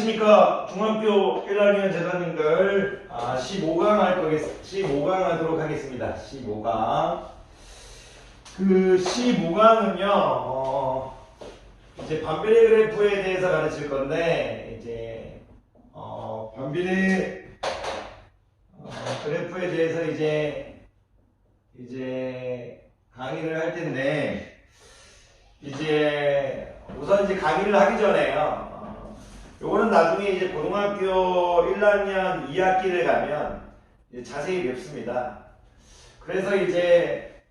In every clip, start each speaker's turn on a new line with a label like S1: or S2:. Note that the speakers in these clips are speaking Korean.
S1: 안녕하십니까. 중학교 1학년 재단님들 15강 15강 하도록 하겠습니다. 15강. 그 15강은요, 이제 반비례 그래프에 대해서 가르칠 건데, 이제, 반비례 그래프에 대해서 이제 강의를 할 텐데, 이제 우선 이제 강의를 하기 전에요. 요거는 나중에 이제 고등학교 1학년 2학기를 가면 이제 자세히 배웁니다. 그래서 이제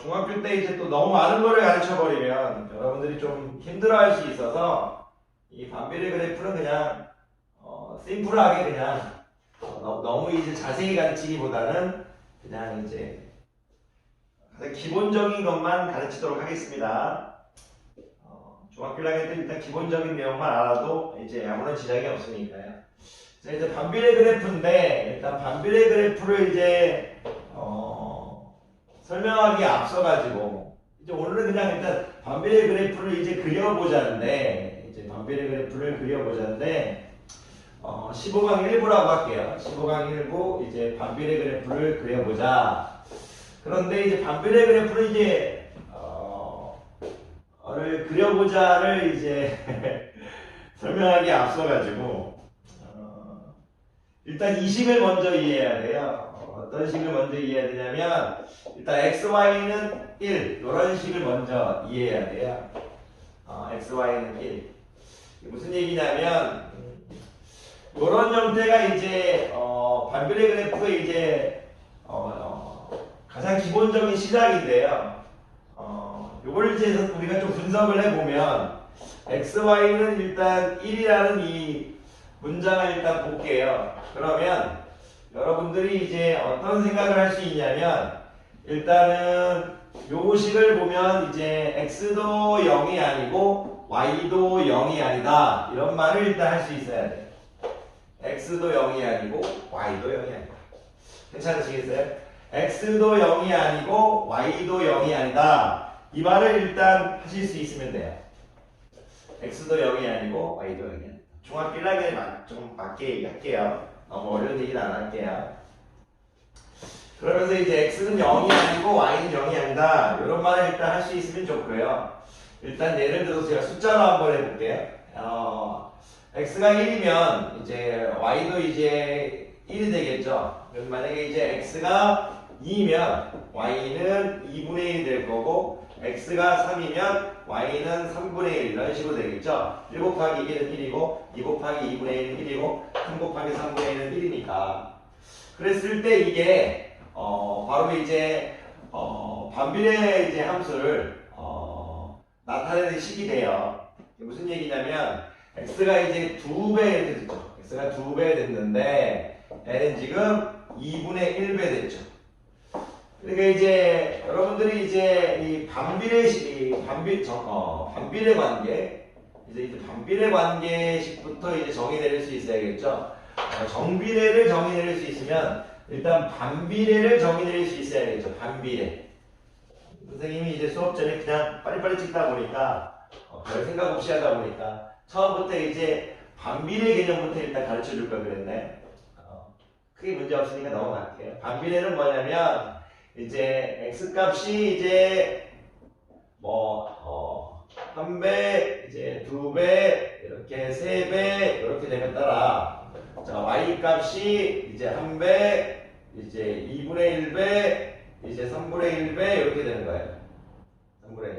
S1: 중학교 때 이제 또 너무 많은 거를 가르쳐 버리면 여러분들이 좀 힘들어할 수 있어서 이 반비례 그래프는 그냥 심플하게 그냥 너무 이제 자세히 가르치기보다는 그냥 이제 가장 기본적인 것만 가르치도록 하겠습니다. 중학교 1학년 때 일단 기본적인 내용만 알아도 이제 아무런 지장이 없으니까요. 자, 이제 반비례 그래프인데, 일단 반비례 그래프를 이제 설명하기에 앞서가지고 이제 오늘은 그냥 일단 반비례 그래프를 이제 그려보자는데, 이제 반비례 그래프를 그려보자는데 15강 1부라고 할게요. 15강 1부 이제 반비례 그래프를 그려보자. 그런데 이제 반비례 그래프를 이제 를 그려보자를 이제 설명하기에 앞서가지고 일단 이 식을 먼저 이해해야 돼요. 어떤 식을 먼저 이해해야 되냐면 일단 xy는 1 이런 식을 먼저 이해해야 돼요. xy는 1 무슨 얘기냐면 이런 형태가 이제 반비례 그래프의 이제 가장 기본적인 시작인데요. 요걸 이제 우리가 좀 분석을 해보면 xy는 일단 1이라는 이 문장을 일단 볼게요. 그러면 여러분들이 이제 어떤 생각을 할 수 있냐면 일단은 요 식을 보면 이제 x도 0이 아니고 y도 0이 아니다 이런 말을 일단 할 수 있어야 돼요. x도 0이 아니고 y도 0이 아니다. 괜찮으시겠어요? x도 0이 아니고 y도 0이 아니다. 이 말을 일단 하실 수 있으면 돼요. x도 0이 아니고 y도 0이 아니다. 중학교 1학년에 좀 맞게 얘기할게요. 너무 어려운 얘기는 안 할게요. 그러면서 이제 x는 0이 아니고 y는 0이 아니다. 이런 말을 일단 할 수 있으면 좋고요. 일단 예를 들어서 제가 숫자로 한번 해볼게요. x가 1이면 이제 y도 이제 1이 되겠죠. 그럼 만약에 이제 x가 2면 y는 2분의 1이 될 거고 x가 3이면 y는 3분의 1 이런 식으로 되겠죠. 1 곱하기 1은 1이고 2 곱하기 2분의 1은 1이고 3 곱하기 3분의 1은 1이니까 그랬을 때 이게 바로 이제 반비례 이제 함수를 나타내는 식이 돼요. 무슨 얘기냐면 x가 이제 2배 이렇게 됐죠. x가 2배 됐는데 n은 지금 2분의 1배 됐죠. 그러니까 이제 여러분들이 이제 이 반비례 관계 이제 반비례 관계식부터 이제 정의 내릴 수 있어야겠죠. 정비례를 정의 내릴 수 있으면 일단 반비례를 정의 내릴 수 있어야겠죠. 반비례. 선생님이 이제 수업 전에 그냥 빨리빨리 찍다 보니까 별 생각 없이 하다 보니까 처음부터 이제 반비례 개념부터 일단 가르쳐 줄 걸 그랬네. 크게 문제 없으니까 넘어갈게요. 반비례는 뭐냐면 이제 x 값이 이제 뭐 1배, 이제 2배, 이렇게 3배 이렇게 되면 따라 자 y 값이 이제 1배, 이제 2분의 1배, 이제 3분의 1배 이렇게 되는 거예요. 3분의 1.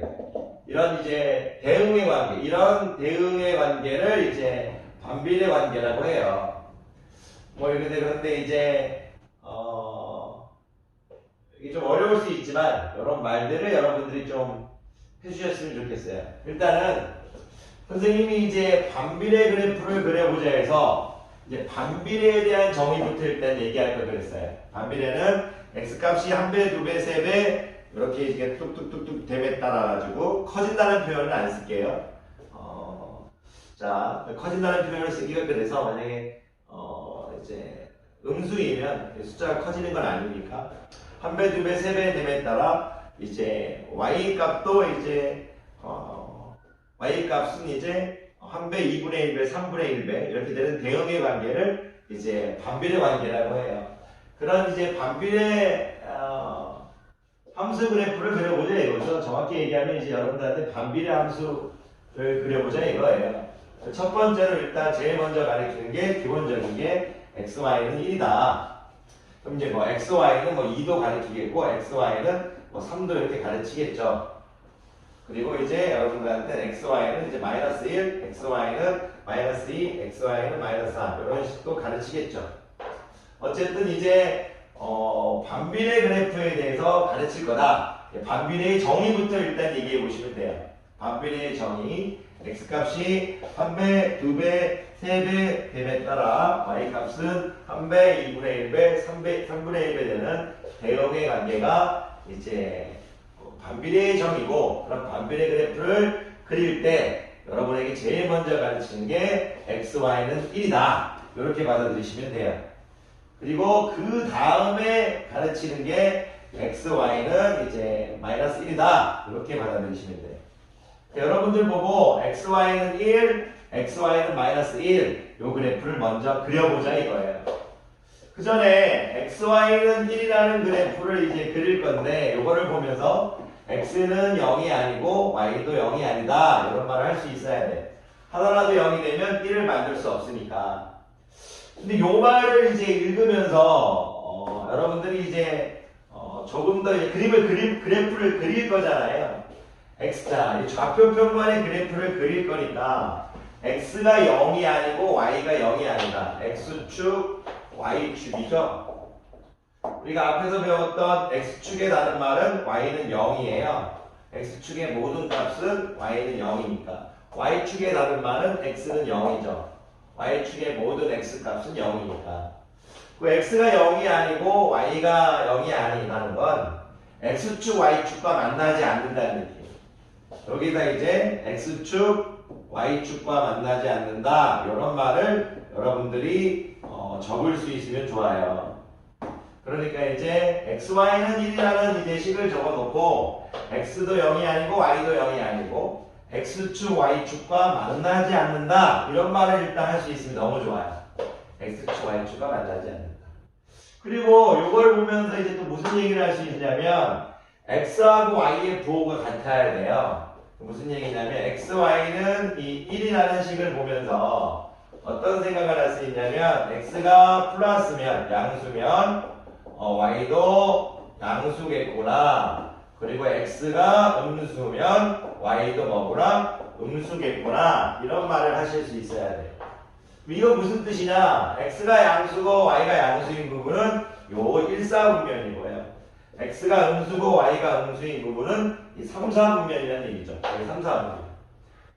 S1: 이런 이제 대응의 관계, 이런 대응의 관계를 이제 반비례 관계라고 해요. 뭐 이렇게 되는데 이제 이게 좀 어려울 수 있지만 이런 말들을 여러분들이 좀 해주셨으면 좋겠어요. 일단은 선생님이 이제 반비례 그래프를 그려보자 해서 이제 반비례에 대한 정의부터 일단 얘기할 걸 그랬어요. 반비례는 x값이 1배, 2배, 3배 이렇게 이게 뚝뚝뚝뚝 됨에 따라 가지고 커진다는 표현을 안 쓸게요. 자 커진다는 표현을 쓰기가 그래서 만약에 이제 음수이면 숫자가 커지는 건 아니니까 1배, 2배, 3배 됨에 따라 이제 y 값도 이제 y 값은 이제 1배, 2분의 1배, 3분의 1배 이렇게 되는 대응의 관계를 이제 반비례 관계라고 해요. 그런 이제 반비례 함수 그래프를 그려보자 이거죠. 정확히 얘기하면 이제 여러분들한테 반비례 함수를 그려보자 이거예요. 첫 번째로 일단 제일 먼저 가리키는 게 기본적인 게 xy는 1이다. 그럼 이제 뭐 xy는 뭐 2도 가리키겠고 xy는 뭐 3도 이렇게 가르치겠죠. 그리고 이제 여러분들한테 xy는 이제 마이너스 1, xy는 마이너스 2, xy는 마이너스 3 이런 식도 가르치겠죠. 어쨌든 이제 반비례 그래프에 대해서 가르칠 거다. 반비례의 정의부터 일단 얘기해 보시면 돼요. 반비례의 정의 x값이 1배, 2배, 3배, 뱀에 따라 y값은 1배, 2분의 1배, 3분의 1배 되는 대응의 관계가 이제 반비례의 정의고, 그럼 반비례 그래프를 그릴 때 여러분에게 제일 먼저 가르치는 게 xy는 1이다. 이렇게 받아들이시면 돼요. 그리고 그 다음에 가르치는 게 xy는 이제 마이너스 1이다. 이렇게 받아들이시면 돼요. 여러분들 보고 xy는 1, xy는 마이너스 1, 요 그래프를 먼저 그려보자 이거예요. 그 전에 xy는 1이라는 그래프를 이제 그릴 건데 요거를 보면서 x는 0이 아니고 y도 0이 아니다 이런 말을 할 수 있어야 돼. 하나라도 0이 되면 1을 만들 수 없으니까. 근데 요 말을 이제 읽으면서 여러분들이 이제 조금 더 이제 그래프를 그릴 거잖아요. x자, 이 좌표 평면의 그래프를 그릴 거니까 x가 0이 아니고 y가 0이 아니다. x축, y축이죠. 우리가 앞에서 배웠던 x축에 다른 말은 y는 0이에요. x축의 모든 값은 y는 0이니까. y축에 다른 말은 x는 0이죠. y축의 모든 x값은 0이니까. 그 x가 0이 아니고 y가 0이 아니라는 건 x축, y축과 만나지 않는다는 느낌. 여기다 이제 x축, y축과 만나지 않는다. 이런 말을 여러분들이 적을 수 있으면 좋아요. 그러니까 이제 xy는 1이라는 이제 식을 적어놓고 x도 0이 아니고 y도 0이 아니고 x축, y축과 만나지 않는다. 이런 말을 일단 할 수 있으면 너무 좋아요. x축, y축과 만나지 않는다. 그리고 이걸 보면서 이제 또 무슨 얘기를 할 수 있냐면 x하고 y의 부호가 같아야 돼요. 무슨 얘기냐면 xy는 이 1이라는 식을 보면서 어떤 생각을 할 수 있냐면 x가 플러스면 양수면 y도 양수겠구나. 그리고 x가 음수면 y도 뭐구나? 음수겠구나. 이런 말을 하실 수 있어야 돼요. 이거 무슨 뜻이냐? x가 양수고 y가 양수인 부분은 요 1, 4분면이고요. x가 음수고 y가 음수인 부분은 이 3, 4분면이라는 얘기죠. 3, 4분면.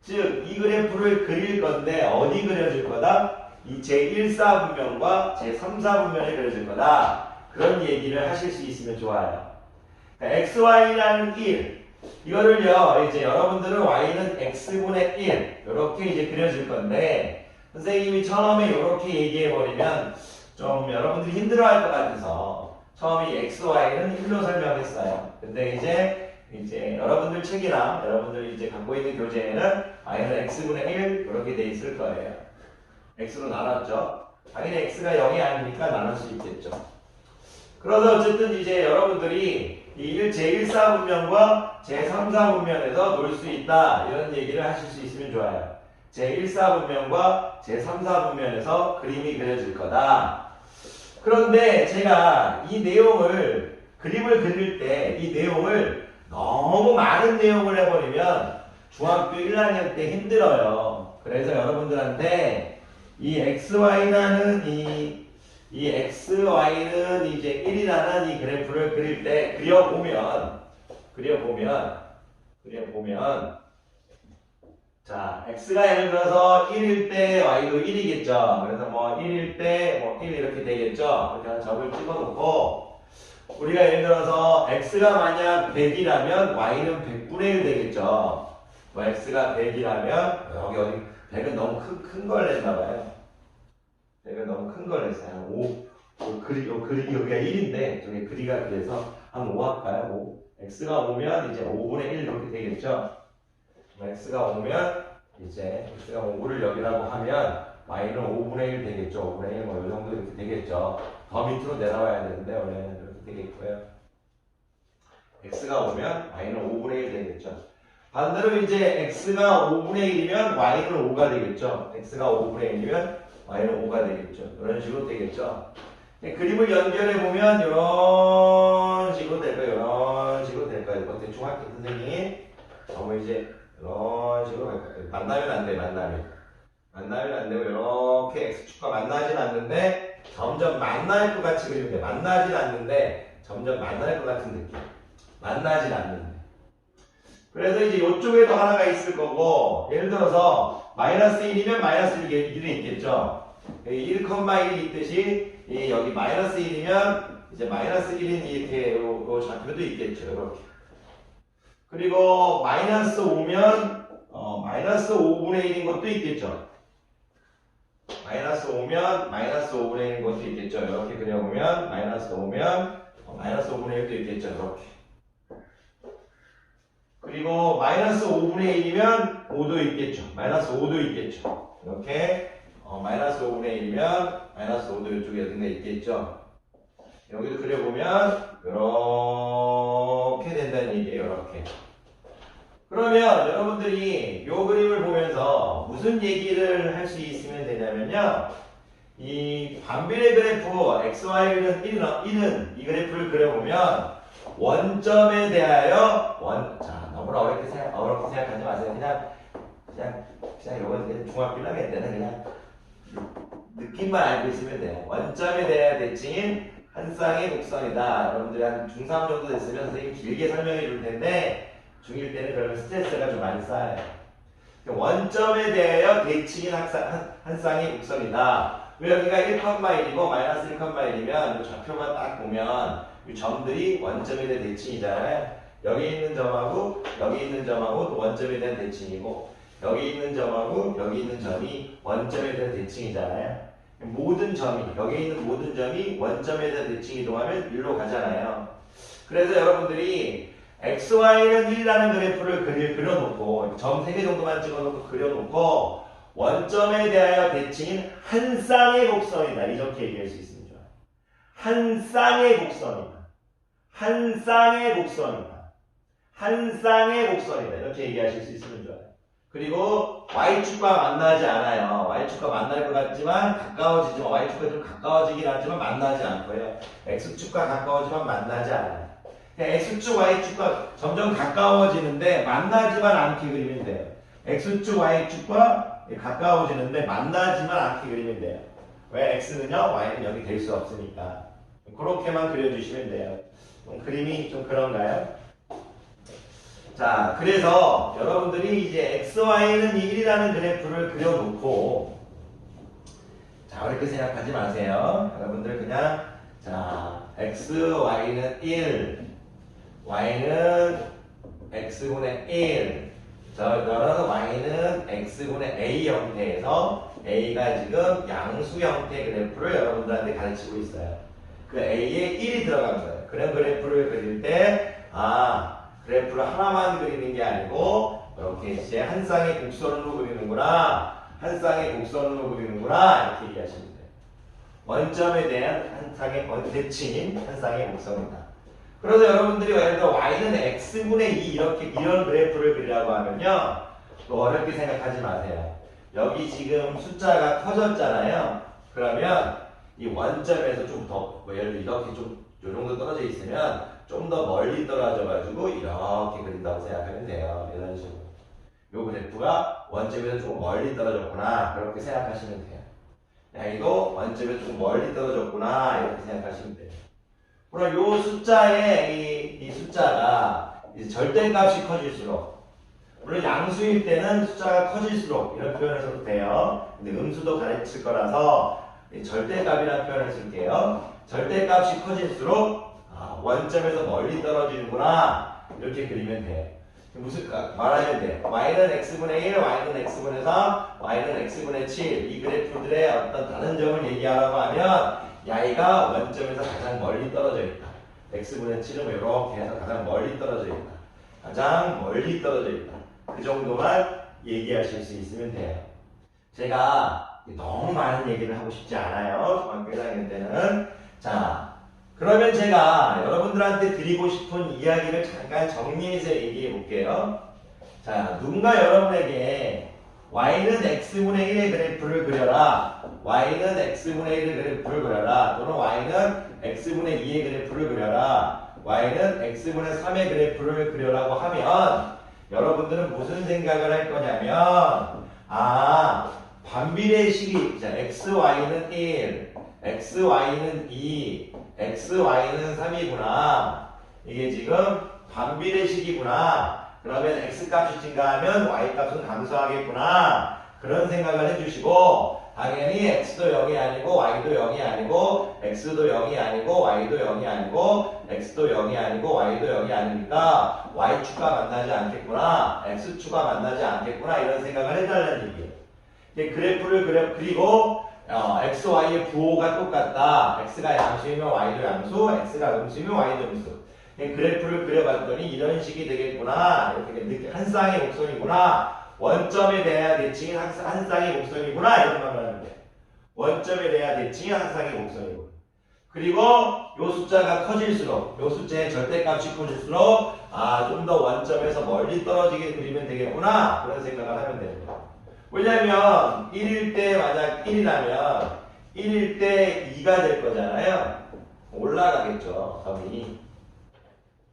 S1: 즉, 이 그래프를 그릴 건데 어디 그려질 거다? 이 제1, 4분면과 제3, 4분면에 그려질 거다. 그런 얘기를 하실 수 있으면 좋아요. 그러니까 xy라는 1. 이거를요, 이제 여러분들은 y는 x분의 1. 이렇게 이제 그려질 건데, 선생님이 처음에 이렇게 얘기해버리면 좀 여러분들이 힘들어할 것 같아서 처음에 xy는 1로 설명했어요. 근데 이제 여러분들 책이나 여러분들이 이제 갖고 있는 교재에는 y는 x분의 1 이렇게 돼 있을 거예요. x로 나눴죠. 당연히 x가 0이 아니니까 나눌 수 있겠죠. 그래서 어쨌든 이제 여러분들이 이 제1사분면과 제3사분면에서 놀 수 있다 이런 얘기를 하실 수 있으면 좋아요. 제1사분면과 제3사분면에서 그림이 그려질 거다. 그런데 제가 이 내용을 그림을 그릴 때 이 내용을 너무 많은 내용을 해버리면 중학교 1학년 때 힘들어요. 그래서 여러분들한테 이 xy라는 이 xy는 이제 1이라는 이 그래프를 그릴 때 그려보면 자, x가 예를 들어서 1일 때 y도 1이겠죠. 그래서 뭐 1일 때 뭐 1 이렇게 되겠죠. 이렇게 적을 찍어놓고 우리가 예를 들어서 x가 만약 100이라면 y는 100분의 1 되겠죠. 뭐 x가 100이라면 여기 어디 100은 너무 큰 걸 냈나봐요. 100은 너무 큰 걸 냈어요. 5 그리 여기가 1인데 저게 그리가 그래서 한 5 할까요? 5. x가 오면 이제 5분의 1 이렇게 되겠죠. x가 오면 이제 x가 5를 여기라고 하면 y는 5분의 1 되겠죠. 5분의 1 뭐 이 정도 이렇게 되겠죠. 더 밑으로 내려와야 되는데 원래는 이렇게 되겠고요. x가 오면 y는 5분의 1 되겠죠. 반대로 이제 x가 5분의 1이면 y는 5가 되겠죠. x가 5분의 1이면 y는 5가 되겠죠. 이런 식으로 되겠죠. 그림을 연결해 보면 이런 식으로 될 거예요. 이런 식으로 될 거예요. 어때 중학교 선생님이 너무 이제 이런 식으로 갈 거예요. 만나면 안 돼. 만나면 안 되고 이렇게 x축과 만나진 않는데 점점 만날 것 같이 그리면 돼. 만나진 않는데 점점 만날 것 같은 느낌. 만나진 않는데. 그래서 이제 이쪽에도 하나가 있을 거고 예를 들어서 마이너스 1이면 마이너스 1이 있겠죠. 1,1이 있듯이 여기 마이너스 1이면 이제 마이너스 1인 이렇게 요 좌표도 있겠죠. 이렇게. 그리고 마이너스 5면 마이너스 5분의 1인 것도 있겠죠. 마이너스 5면 마이너스 5분의 1인 것도 있겠죠. 이렇게 그려보면 마이너스 5면 마이너스 5분의 1도 있겠죠. 이렇게. 그리고 마이너스 5분의 1이면 5도 있겠죠. 마이너스 5도 있겠죠. 이렇게 마이너스 5분의 1이면 마이너스 5도 이쪽에 어딘가 있겠죠. 여기도 그려보면 이렇게 된다는 얘기예요. 이렇게. 그러면 여러분들이 이 그림을 보면서 무슨 얘기를 할 수 있으면 되냐면요. 이 반비례 그래프 xy는 1은 이 그래프를 그려보면 원점에 대하여 자 너무나 어렵게 생각하지 마세요. 그냥 이건 중학교 1학년 때는 그냥 느낌만 알고 있으면 돼요. 원점에 대하여 대칭인 한 쌍의 곡선이다. 여러분들이 한 중3 정도 됐으면 선생님이 길게 설명해 줄 텐데 중1 때는 그러면 스트레스가 좀 많이 쌓여요. 원점에 대하여 대칭인 한 쌍의 곡선이다. 왜 여기가 1,1이고 마이너스 1,1이면 좌표만 딱 보면 이 점들이 원점에 대한 대칭이잖아요. 여기 있는 점하고 여기 있는 점하고 또 원점에 대한 대칭이고 여기 있는 점하고 여기 있는 점이 원점에 대한 대칭이잖아요. 모든 점이 여기 있는 모든 점이 원점에 대한 대칭이 동하면 1로 가잖아요. 그래서 여러분들이 XY는 1이라는 그래프를 그려놓고 점 3개 정도만 찍어놓고 그려놓고 원점에 대하여 대칭인 한 쌍의 곡선이다. 이렇게 얘기할 수 있습니다. 한 쌍의 곡선이다. 한 쌍의 곡선이다. 한 쌍의 곡선이다. 이렇게 얘기하실 수 있으면 좋아요. 그리고 Y축과 만나지 않아요. Y축과 만날 것 같지만 가까워지지만 Y축과 좀 가까워지긴 하지만 만나지 않고요. X축과 가까워지만 만나지 않아요. X축, Y축과 점점 가까워지는데 만나지만 않게 그리면 돼요. X축, Y축과 가까워지는데 만나지만 않게 그리면 돼요. 왜 X는요? Y는 여기 될 수 없으니까. 그렇게만 그려주시면 돼요. 그림이 좀 그런가요? 자, 그래서 여러분들이 이제 XY는 1이라는 그래프를 그려놓고 자, 어렵게 생각하지 마세요. 여러분들 그냥 자, XY는 1 Y는 X분의 1 저는 Y는 X분의 A 형태에서 A가 지금 양수 형태 그래프를 여러분들한테 가르치고 있어요. 그 A에 1이 들어간 거예요. 그런 그래프를 그릴 때 그래프를 하나만 그리는 게 아니고 이렇게 이제 한 쌍의 곡선으로 그리는구나. 한 쌍의 곡선으로 그리는구나. 이렇게 얘기하시면 돼요. 원점에 대한 한 쌍의 대칭인 한 쌍의 곡선이다. 그래서 여러분들이 예를 들어 y는 x분의 2 이런 그래프를 그리라고 하면요. 또 어렵게 생각하지 마세요. 여기 지금 숫자가 커졌잖아요. 그러면 이 원점에서 좀 더 예를 들어 이렇게 좀 요 정도 떨어져 있으면 좀 더 멀리 떨어져 가지고 이렇게 그린다고 생각하면 돼요. 이런 식으로. 요 그래프가 원점에서 조금 멀리 떨어졌구나. 그렇게 생각하시면 돼요. 이거 원점에서 좀 멀리 떨어졌구나. 이렇게 생각하시면 돼요. 그럼 요 숫자의 이 숫자가 이제 절대값이 커질수록 물론 양수일 때는 숫자가 커질수록 이런 표현을 써도 돼요. 근데 음수도 가르칠 거라서 절대값이라는 표현을 쓸게요. 절대값이 커질수록 원점에서 멀리 떨어지는구나 이렇게 그리면 돼요. 무슨 말하면 돼. y는 x분의 1, y는 x분의 4, y는 x분의 7 이 그래프들의 어떤 다른 점을 얘기하라고 하면 y가 원점에서 가장 멀리 떨어져 있다. x분의 7은 이렇게 해서 가장 멀리 떨어져 있다. 가장 멀리 떨어져 있다. 그 정도만 얘기하실 수 있으면 돼요. 제가 너무 많은 얘기를 하고 싶지 않아요. 중학교 1학년 때는. 자, 그러면 제가 여러분들한테 드리고 싶은 이야기를 잠깐 정리해서 얘기해 볼게요. 자, 누군가 여러분에게 y는 x분의 1의 그래프를 그려라. y는 x분의 1의 그래프를 그려라. 또는 y는 x분의 2의 그래프를 그려라. y는 x분의 3의 그래프를 그려라고 하면 여러분들은 무슨 생각을 할 거냐면 반비례식이 자, xy는 1, xy는 2, xy는 3이구나. 이게 지금 반비례식이구나. 그러면 x값이 증가하면 y값은 감소하겠구나. 그런 생각을 해주시고 당연히 x도 0이 아니고 y도 0이 아니고 x도 0이 아니고 y도 0이 아니고 x도 0이 아니고 y도 0이 아니니까 y축과 만나지 않겠구나. x축과 만나지 않겠구나. 이런 생각을 해달라는 얘기예요. 그래프를 그리고 x, y의 부호가 똑같다. x가 양수이면 y도 양수, x가 음수이면 y도 음수. 그래프를 그려봤더니 이런 식이 되겠구나. 이렇게 한 쌍의 곡선이구나. 원점에 대한 대칭이 한 쌍의 곡선이구나. 이런 말을 하는 거예요. 원점에 대한 대칭이 한 쌍의 곡선이고. 그리고 요 숫자가 커질수록, 요 숫자의 절대값이 커질수록 좀 더 원점에서 멀리 떨어지게 그리면 되겠구나. 그런 생각을 하면 됩니다. 왜냐면 1일 때 만약 1이라면 1일 때 2가 될 거잖아요. 올라가겠죠. 점이.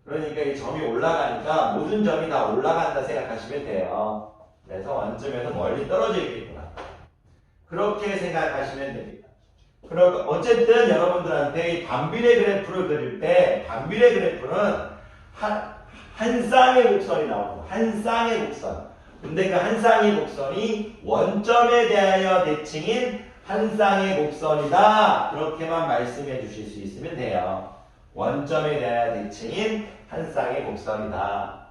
S1: 그러니까 이 점이 올라가니까 모든 점이 다 올라간다 생각하시면 돼요. 그래서 원점에서 멀리 떨어져 있겠구나. 그렇게 생각하시면 됩니다. 그러니까 어쨌든 여러분들한테 이 반비례 그래프를 그릴 때 반비례 그래프는 한 쌍의 곡선이 나옵니다. 한 쌍의 곡선. 근데 그 한 쌍의 곡선이 원점에 대하여 대칭인 한 쌍의 곡선이다. 그렇게만 말씀해 주실 수 있으면 돼요. 원점에 대하여 대칭인 한 쌍의 곡선이다.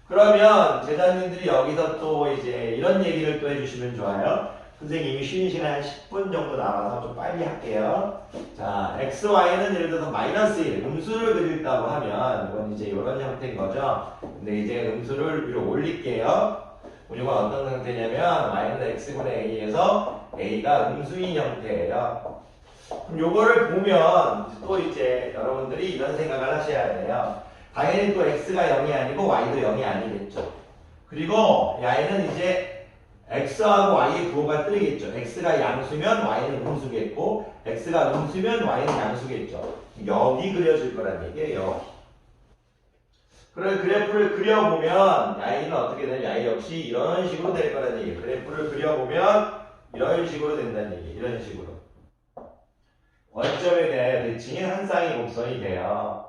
S1: 그러면 제자님들이 여기서 또 이제 이런 얘기를 또 해주시면 좋아요. 선생님이 쉬는 시간 한 10분 정도 남아서 좀 빨리 할게요. 자, x, y는 예를 들어서 마이너스 1, 음수를 그린다고 하면 이건 이제 이런 형태인 거죠. 근데 이제 음수를 위로 올릴게요. 이건 어떤 형태냐면 y는 x분의 a에서 a가 음수인 형태예요. 그럼 요거를 보면 또 이제 여러분들이 이런 생각을 하셔야 돼요. 당연히 또 x가 0이 아니고 y도 0이 아니겠죠. 그리고 y는 이제 x하고 y의 부호가 틀리겠죠. x가 양수면 y는 음수겠고 x가 음수면 y는 양수겠죠. 여기 그려질 거란 얘기예요. 여기. 그래서 그래프를 그려보면 y는 어떻게 되냐. y 역시 이런 식으로 될 거란 얘기예요. 그래프를 그려보면 이런 식으로 된다는 얘기예요. 이런 식으로. 원점에 대해 대칭인 한 쌍의 곡선이 돼요.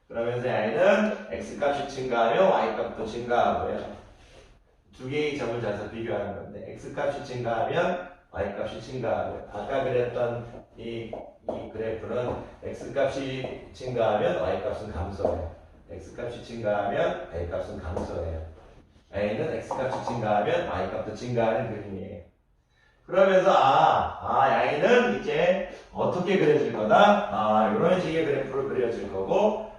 S1: 그러면서 y는 x값이 증가하면 y값도 증가하고요. 두 개의 점을 잡아서 비교하는 건데 x값이 증가하면 y값이 증가하고요. 아까 그랬던 이 그래프는 x값이 증가하면 y값은 감소해요. x값이 증가하면 y값은 감소해요. y는 x값이 증가하면 y값도 증가하는 그림이에요. 그러면서 y는 이제 어떻게 그려질 거다? 이런 식의 그래프를 그려질 거고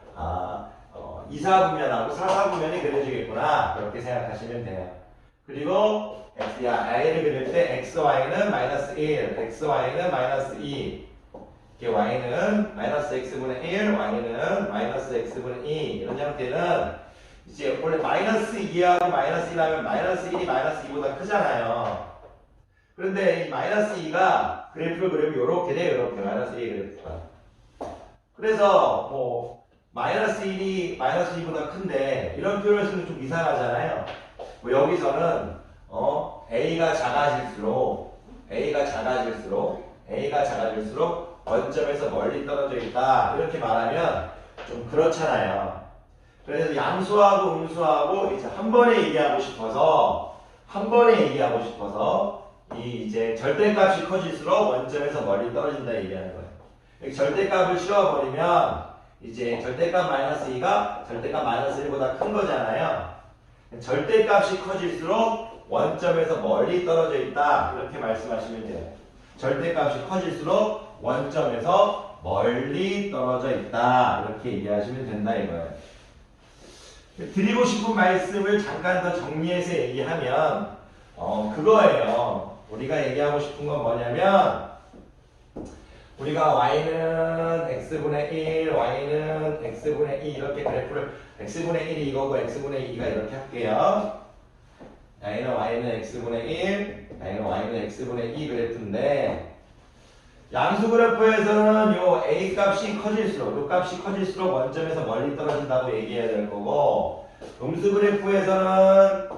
S1: 2사분면하고 4사분면이 그려지겠구나. 그렇게 생각하시면 돼요. 그리고 y를 그릴 때 xy는 마이너스 1, xy는 마이너스 2 이렇게 y는 마이너스 x분의 1, y는 마이너스 x분의 2 이런 형태는 이제 원래 마이너스 2하고 마이너스 1하면 마이너스 1이 마이너스 2보다 크잖아요. 그런데 이 마이너스 2가 그래프를 그리면 이렇게 돼요. 이렇게 마이너스 2의 그래프가. 그래서 뭐 마이너스 1이 마이너스 2보다 큰데 이런 표현을 쓰면 좀 이상하잖아요. 뭐 여기서는 a가 작아질수록 원점에서 멀리 떨어져 있다. 이렇게 말하면 좀 그렇잖아요. 그래서 양수하고 음수하고 이제 한 번에 얘기하고 싶어서 이 이제 절대값이 커질수록 원점에서 멀리 떨어진다 얘기하는 거예요. 절대값을 씌워버리면 이제 절대값 마이너스 2가 절대값 마이너스 1보다 큰 거잖아요. 절대값이 커질수록 원점에서 멀리 떨어져 있다. 이렇게 말씀하시면 돼요. 절대값이 커질수록 원점에서 멀리 떨어져 있다. 이렇게 얘기하시면 된다 이거예요. 드리고 싶은 말씀을 잠깐 더 정리해서 얘기하면 그거예요. 우리가 얘기하고 싶은 건 뭐냐면 우리가 y는 x분의 1, y는 x분의 2 이렇게 그래프를 x분의 1이 이거고 x분의 2가 이렇게 할게요. y는 x분의 1, y는 x분의 2 그래프인데 양수 그래프에서는 요 a 값이 커질수록 요 값이 커질수록 원점에서 멀리 떨어진다고 얘기해야 될 거고 음수 그래프에서는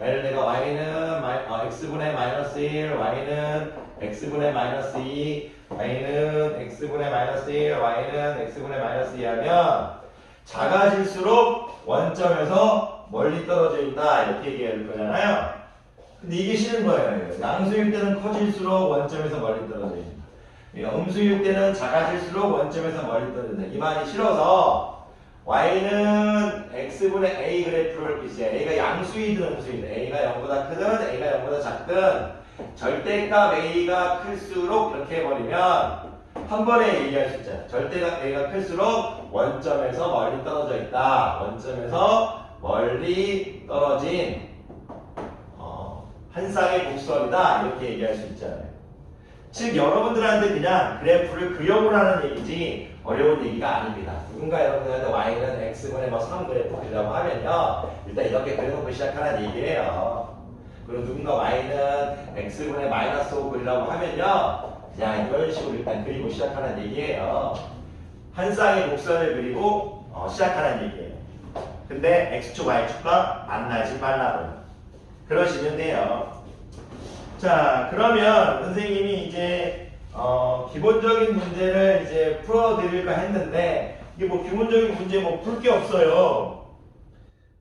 S1: 예를 들어 y는 x분의 마이너스 1, y는 x분의 마이너스 2, y는 x분의 마이너스 1, y는 x분의 마이너스 2 하면 작아질수록 원점에서 멀리 떨어져 있다 이렇게 얘기할 거잖아요. 근데 이게 싫은 거예요. 양수일 때는 커질수록 원점에서 멀리 떨어져 있다. 음수일 때는 작아질수록 원점에서 멀리 떨어져 있다. 이 말이 싫어서 y는 x분의 a 그래프를 이제 a가 양수이든 음수이든 a가 0보다 크든 a가 0보다 작든 절대값 a가 클수록 이렇게 해버리면 한 번에 얘기할 수 있잖아요. 절대값 a가 클수록 원점에서 멀리 떨어져 있다. 원점에서 멀리 떨어진 한 쌍의 곡선이다. 이렇게 얘기할 수 있잖아요. 즉 여러분들한테 그냥 그래프를 그려보라는 얘기지 어려운 얘기가 아닙니다. 누군가 여러분들한테 y는 x분의 3 그래프 그리라고 하면요. 일단 이렇게 그려놓고 시작하는 얘기예요. 그리고 누군가 y는 x분의 마이너스 5 그리라고 하면요. 그냥 이런 식으로 일단 그리고 시작하는 얘기예요. 한 쌍의 곡선을 그리고 시작하는 얘기예요. 근데 x축, y축과 만나지 말라고요. 그러시면 돼요. 자, 그러면 선생님이 이제 기본적인 문제를 이제 풀어드릴까 했는데 이게 뭐 기본적인 문제 뭐 풀 게 없어요.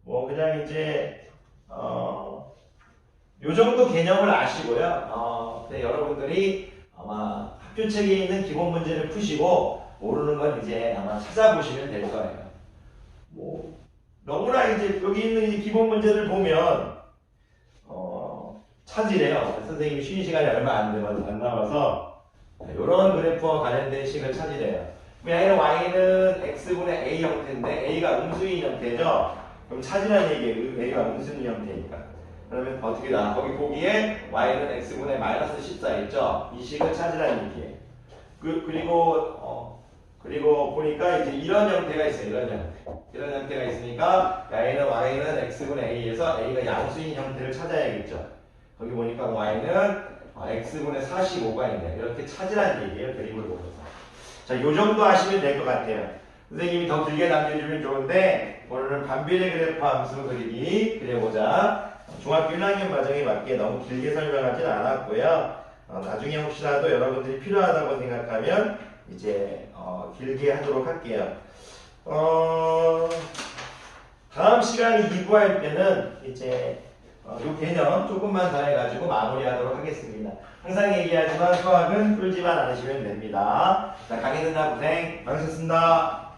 S1: 뭐 그냥 이제 요 정도 개념을 아시고요. 근데 여러분들이 아마 학교책에 있는 기본 문제를 푸시고 모르는 건 이제 아마 찾아보시면 될 거예요. 뭐 너무나 이제 여기 있는 이 기본 문제를 보면 찾으래요. 선생님이 쉬는 시간이 얼마 안 남아서 이런 그래프와 관련된 식을 찾으래요. y는 y는 x분의 a 형태인데 a가 음수인 형태죠. 그럼 찾으라는 얘기예요. a가 음수인 형태니까. 그러면 어떻게 나? 거기 보기에 y는 x분의 마이너스 14 있죠. 이 식을 찾으라는 얘기예요. 그리고 보니까 이제 이런 형태가 있어요. 이런 형태가 있으니까 y는 x분의 a에서 a가 양수인 형태를 찾아야겠죠. 거기 보니까 y는 x분의 45가 있네. 이렇게 찾으라는 얘기예요. 그림을 보면서. 자, 요 정도 하시면 될 것 같아요. 선생님이 더 길게 남겨주면 좋은데 오늘은 반비례 그래프 함수 그리기 그려보자. 중학교 1학년 과정에 맞게 너무 길게 설명하진 않았고요. 나중에 혹시라도 여러분들이 필요하다고 생각하면 이제 길게 하도록 할게요. 다음 시간에 2부 할 때는 이제 이 개념 조금만 더 해가지고 마무리하도록 하겠습니다. 항상 얘기하지만 수학은 풀지만 않으시면 됩니다. 자, 강의 듣나 고생 많으셨습니다.